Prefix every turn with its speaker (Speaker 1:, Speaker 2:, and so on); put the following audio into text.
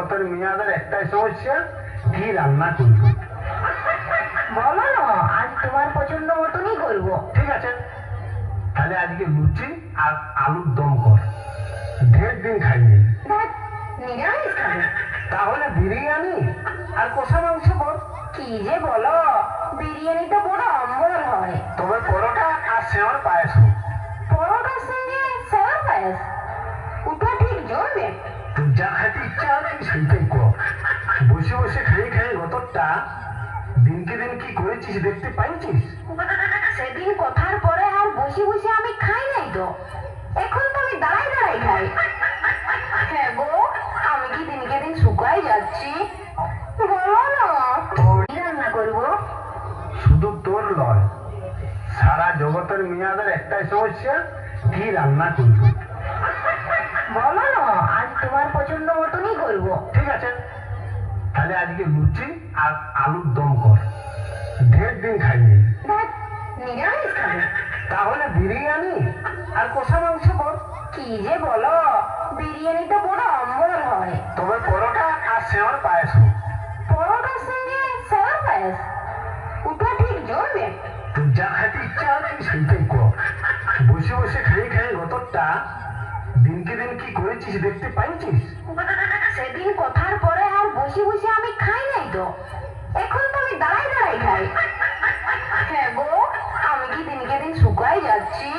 Speaker 1: জগতের মেয়াদের একটাই সমস্যা, কি রান্না করব।
Speaker 2: বলো না, আজ তোমার পছন্দ মতনই করবো।
Speaker 1: ঠিক আছে, তাহলে আজকে লুচি আর আলুর দম কর, ঢের দিন খাইনি।
Speaker 2: ধ্যাৎ, নিরামিষ খাবে?
Speaker 1: তাহলে বিরিয়ানি আর কষা মাংস কর।
Speaker 2: কি যে বলো, বিরিয়ানি তো বড় অম্বল হয়।
Speaker 1: তবে পরোটা আর সেমার পায়েস হোক।
Speaker 2: পরোটার সঙ্গে সেমাই পায়েস, ওটা ঠিক জমবে।
Speaker 1: তুই যা খাইতে ইচ্ছা হয় তুই সেইটাই কর। বসে বসে খাই খাই গতরটা দিনকে দিন কি করেছিস দেখতে পাইছিস।
Speaker 2: সেদিন কথার পরে আর বসে বসে আমি খাই নাই তো, এখন তো আমি দাঁড়াই দাঁড়াই খাই। হ্যাঁ গো, আমি কি দিনকে দিন শুকাই যাচ্ছি? বলো না, কি রান্না করবো?
Speaker 1: শুধু তোর নয়, সারা জগতের মেয়াদের একটাই সমস্যা, কি রান্না করব।
Speaker 2: বলো না, আজ তোমার পছন্দ মতনই করবো।
Speaker 1: ঠিক আছে, তাহলে আজকে লুচি আর আলুর দম কর, ঢের দিন খাইনি।
Speaker 2: ধ্যাৎ, নিরামিষ খাবে?
Speaker 1: তাহলে বিরিয়ানি আর কষা মাংস কর।
Speaker 2: কি যে বলো, বিরিয়ানি তো বড় অম্বল হয়।
Speaker 1: তবে পরোটা আর সেমার পায়েস হোক।
Speaker 2: পরোটার সঙ্গে সেমাই পায়েস, ওটা ঠিক জমবে।
Speaker 1: তুই যা খাইতে ইচ্ছা হয় তুই সেইটাই কর। বসে বসে খাই খাই গতরটা দিনকে দিন কি করেছিস দেখতে পাইছিস।
Speaker 2: সেদিন কথার পরে আর বসে বসে আমি খাই নাই তো, এখন তো আমি দাঁড়াই দাঁড়াই খাই। হ্যাঁ গো, আমি কি দিনকে দিন শুকাই যাচ্ছি?